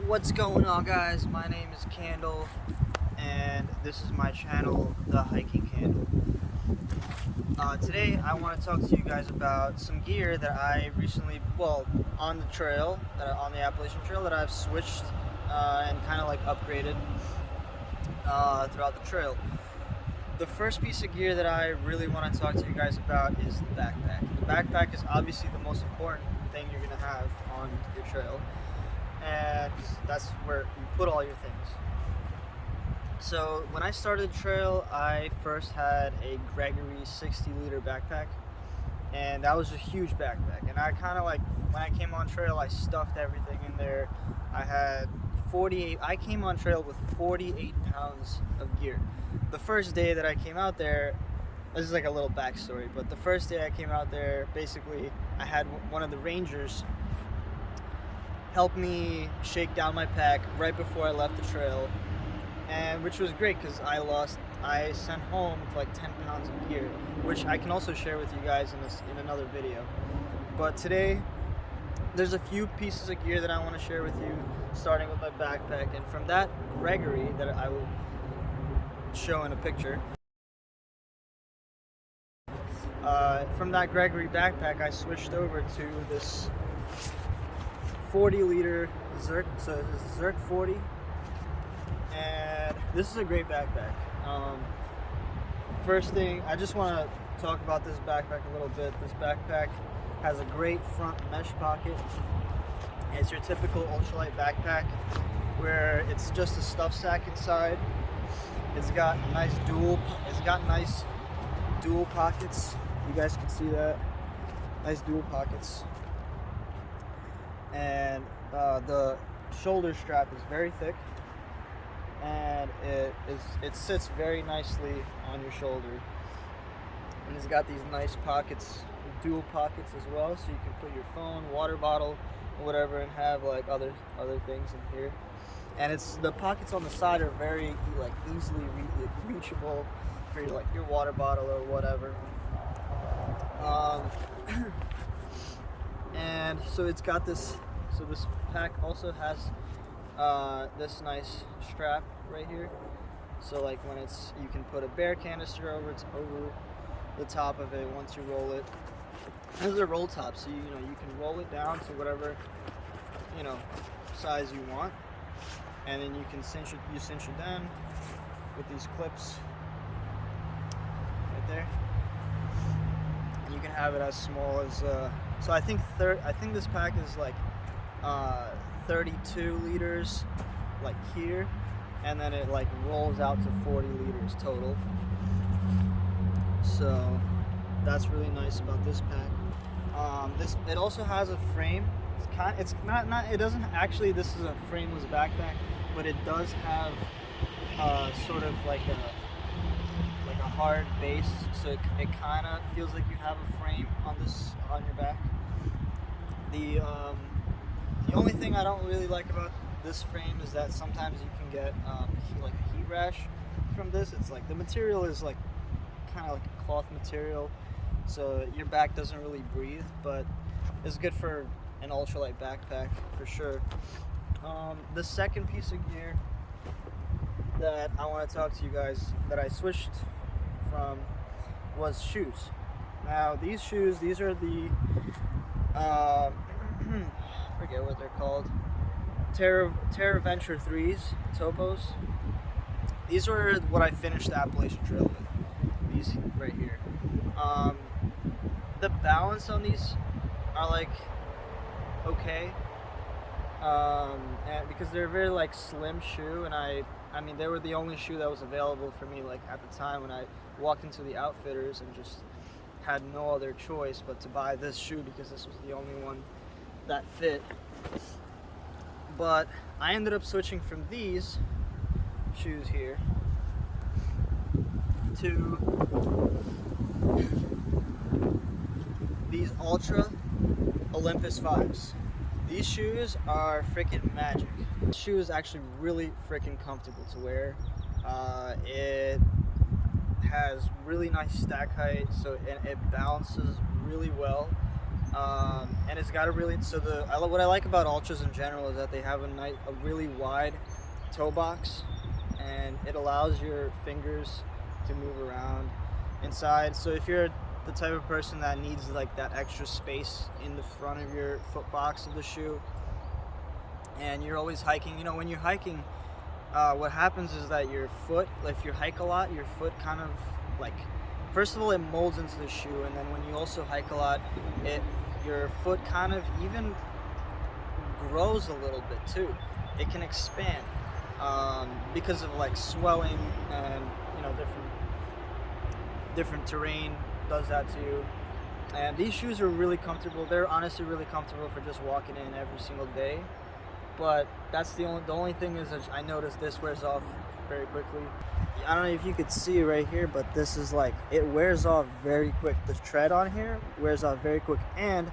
What's going on, guys? My name is Candle and this is my channel, The Hiking Candle. Today I want to talk to you guys about some gear that I recently, on the trail, on the Appalachian Trail, that I've switched and kind of like upgraded throughout the trail. The first piece of gear that I really want to talk to you guys about is the backpack. The backpack is obviously the most important thing you're going to have on your trail, and that's where you put all your things. So when I started the trail, I first had a Gregory 60-liter backpack, and that was a huge backpack. And I kind of like, when I came on trail, I stuffed everything in there. I came on trail with 48 pounds of gear. The first day that I came out there, this is like a little backstory, but the first day I came out there, basically I had one of the rangers help me shake down my pack right before I left the trail, and which was great because I sent home like 10 pounds of gear, which I can also share with you guys in another video. But today there's a few pieces of gear that I want to share with you, starting with my backpack. And from that Gregory that I will show in a picture, from that Gregory backpack I switched over to this 40-liter Zerk, so this is Zerk 40, and this is a great backpack. First thing, I just want to talk about this backpack a little bit. This backpack has a great front mesh pocket. It's your typical ultralight backpack where it's just a stuff sack inside. It's got nice dual pockets. You guys can see that. Nice dual pockets. And the shoulder strap is very thick, and it sits very nicely on your shoulder. And it's got these nice pockets, dual pockets as well, so you can put your phone, water bottle, or whatever, and have like other things in here. And the pockets on the side are very like easily reachable for your water bottle or whatever. And so it's got this. So this pack also has this nice strap right here. So like when you can put a bear canister over the top of it once you roll it. This is a roll top, so you can roll it down to whatever size you want, and then you can cinch it down with these clips right there, and you can have it as small as so I think this pack is like 32 liters like here, and then it like rolls out to 40 liters total. So that's really nice about this pack. It also has a frame. It doesn't actually, this is a frameless backpack, but it does have sort of like a hard base, so it kind of feels like you have a frame on your back. The only thing I don't really like about this frame is that sometimes you can get like a heat rash from this. It's like the material is like kind of like a cloth material, so your back doesn't really breathe, but it's good for an ultralight backpack for sure. The second piece of gear that I want to talk to you guys that I switched from was shoes. Now these shoes, these are the forget what they're called, Terra Venture 3s, Topos. These are what I finished the Appalachian Trail with, these right here. The balance on these are like okay, and because they're a very like slim shoe, and I mean they were the only shoe that was available for me like at the time when I walked into the outfitters and just had no other choice but to buy this shoe because this was the only one that fit. But I ended up switching from these shoes here to these Ultra Olympus 5s. These shoes are freaking magic. This shoe is actually really freaking comfortable to wear. It has really nice stack height, so it balances really well. And it's got a really, what I like about Ultras in general is that they have a really wide toe box, and it allows your fingers to move around inside. So if you're the type of person that needs like that extra space in the front of your foot box of the shoe, and you're always hiking, when you're hiking, what happens is that your foot, if you hike a lot, your foot kind of like, first of all, it molds into the shoe, and then when you also hike a lot, your foot kind of even grows a little bit too. It can expand because of like swelling, and different terrain does that to you. And these shoes are really comfortable. They're honestly really comfortable for just walking in every single day. But that's the only thing is that I noticed this wears off very quickly. I don't know if you could see right here, but this is like, it wears off very quick. The tread on here wears off very quick, and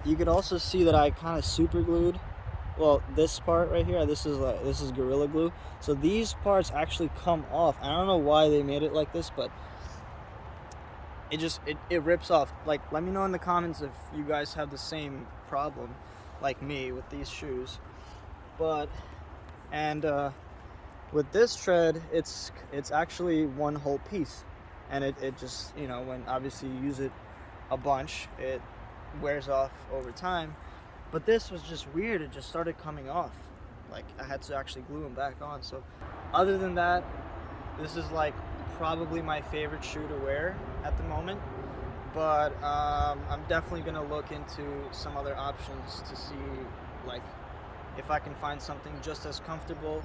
you could also see that I kind of super glued. Well, this part right here, this is Gorilla Glue. So these parts actually come off. I don't know why they made it like this, but it rips off. Like, let me know in the comments if you guys have the same problem like me with these shoes. But with this tread, it's actually one whole piece, and it just, when obviously you use it a bunch, it wears off over time. But this was just weird. It just started coming off. Like, I had to actually glue them back on. So other than that, this is like probably my favorite shoe to wear at the moment. But I'm definitely gonna look into some other options to see like if I can find something just as comfortable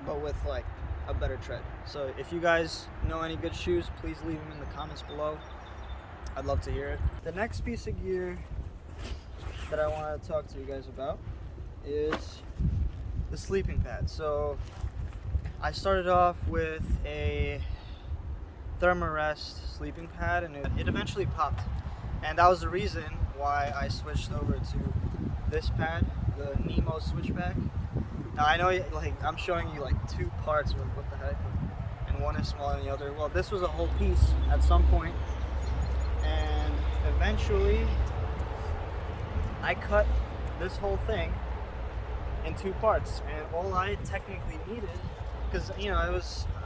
but with like a better tread. So if you guys know any good shoes, please leave them in the comments below. I'd love to hear it. The next piece of gear that I want to talk to you guys about is the sleeping pad. So I started off with a Thermarest sleeping pad, and it eventually popped, and that was the reason why I switched over to this pad, the Nemo switchback. Now I know, like, I'm showing you like two parts, what the heck, and one is smaller than the other. Well, this was a whole piece at some point, and eventually I cut this whole thing in two parts, and all I technically needed, because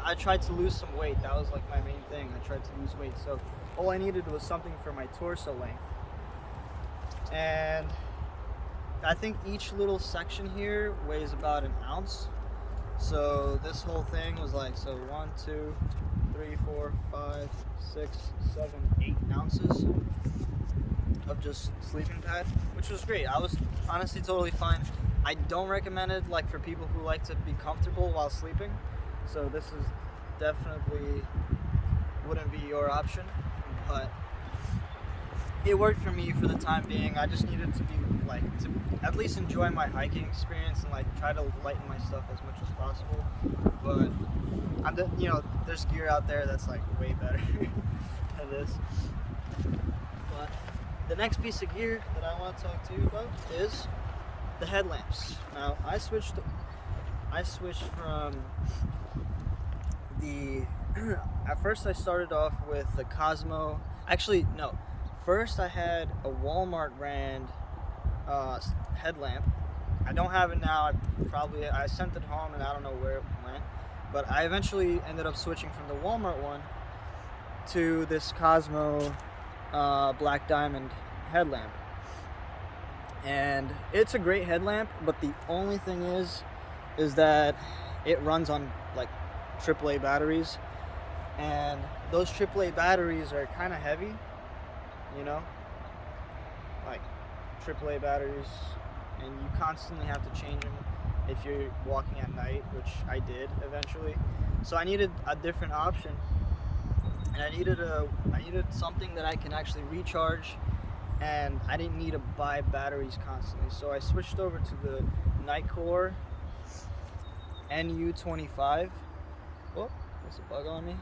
I tried to lose some weight. That was like my main thing. I tried to lose weight, so all I needed was something for my torso length. And I think each little section here weighs about an ounce. So this whole thing was like, 1, 2, 3, 4, 5, 6, 7, 8 ounces of just sleeping pad, which was great. I was honestly totally fine. I don't recommend it like for people who like to be comfortable while sleeping. So this is definitely wouldn't be your option, but it worked for me for the time being. I just needed to be like, to at least enjoy my hiking experience and like try to lighten my stuff as much as possible. But there's gear out there that's like way better than this. But the next piece of gear that I want to talk to you about is the headlamps. Now I switched from at first I started off with the Cosmo. Actually, no. First I had a Walmart brand headlamp. I don't have it now. I sent it home and I don't know where it went. But I eventually ended up switching from the Walmart one to this Cosmo Black Diamond headlamp. And it's a great headlamp, but the only thing is that it runs on like AAA batteries, and those AAA batteries are kind of heavy, like AAA batteries, and you constantly have to change them if you're walking at night, which I did eventually. So I needed a different option, and I needed something that I can actually recharge, and I didn't need to buy batteries constantly. So I switched over to the Nitecore NU25. Oh, there's a bug on me.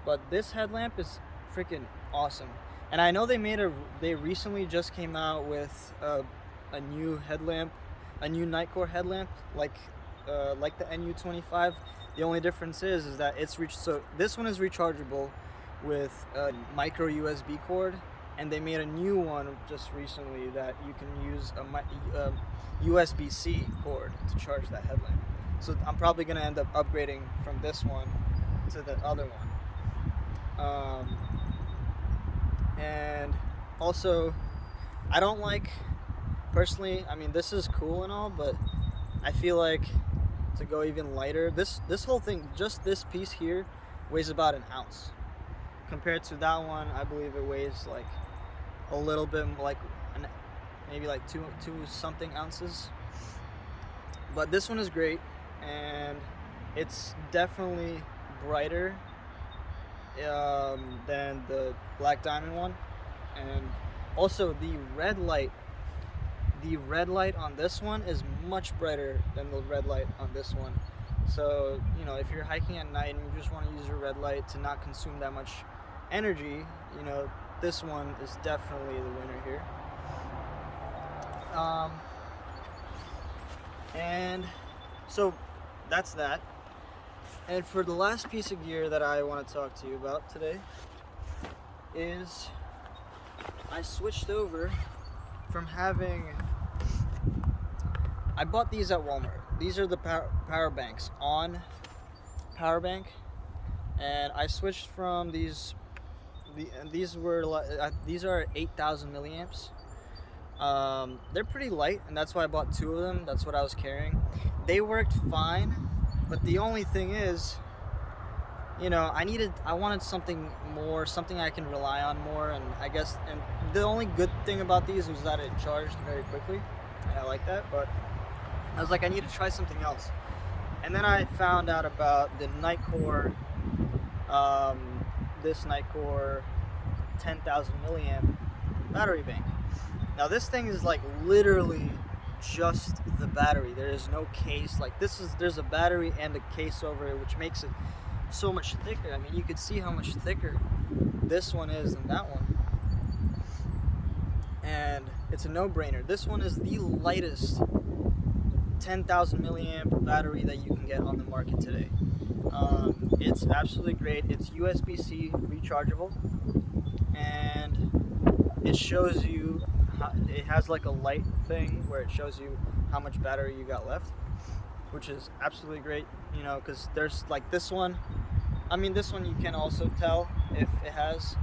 But this headlamp is freaking awesome. And I know they recently just came out with a new headlamp, a new Nitecore headlamp, like the NU25. The only difference is that so this one is rechargeable with a micro USB cord, and they made a new one just recently that you can use a USB-C cord to charge that headlamp. So I'm probably going to end up upgrading from this one to the other one. And also, I don't like, personally, I mean, this is cool and all, but I feel like to go even lighter, this whole thing, just this piece here, weighs about an ounce. Compared to that one, I believe it weighs like a little bit, like maybe like two something ounces. But this one is great, and it's definitely brighter than the black diamond one. And also the red light on this one is much brighter than the red light on this one. So, you know, if you're hiking at night and you just want to use your red light to not consume that much energy, you know, this one is definitely the winner here. And so that's that. And for the last piece of gear that I want to talk to you about today is I switched over from having, I bought these at Walmart. These are the power banks on power bank, and I switched from these are 8,000 milliamps. They're pretty light, and that's why I bought 2 of them. That's what I was carrying. They worked fine, but the only thing is, you know, I wanted something more, something I can rely on more, and I guess, and the only good thing about these was that it charged very quickly, and I like that, but I was like, I need to try something else. And then I found out about the Nitecore, this Nitecore 10,000 milliamp battery bank. Now this thing is like literally just the battery. There is no case. Like there's a battery and a case over it, which makes it so much thicker. I mean, you could see how much thicker this one is than that one. And it's a no-brainer. This one is the lightest 10,000 milliamp battery that you can get on the market today. It's absolutely great. It's USB-C rechargeable, and it shows you it has like a light thing where it shows you how much battery you got left, which is absolutely great, you know, because there's like this one, I mean, this one you can also tell if it has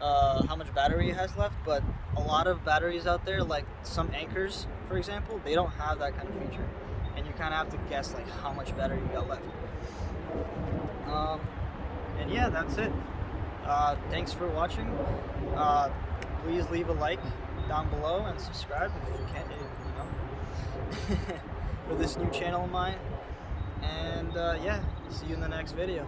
how much battery it has left, but a lot of batteries out there, like some Anchors for example, they don't have that kind of feature, and you kind of have to guess like how much battery you got left. And yeah, that's it. Thanks for watching. Please leave a like down below and subscribe if you can't, you know, for this new channel of mine. And yeah, see you in the next video.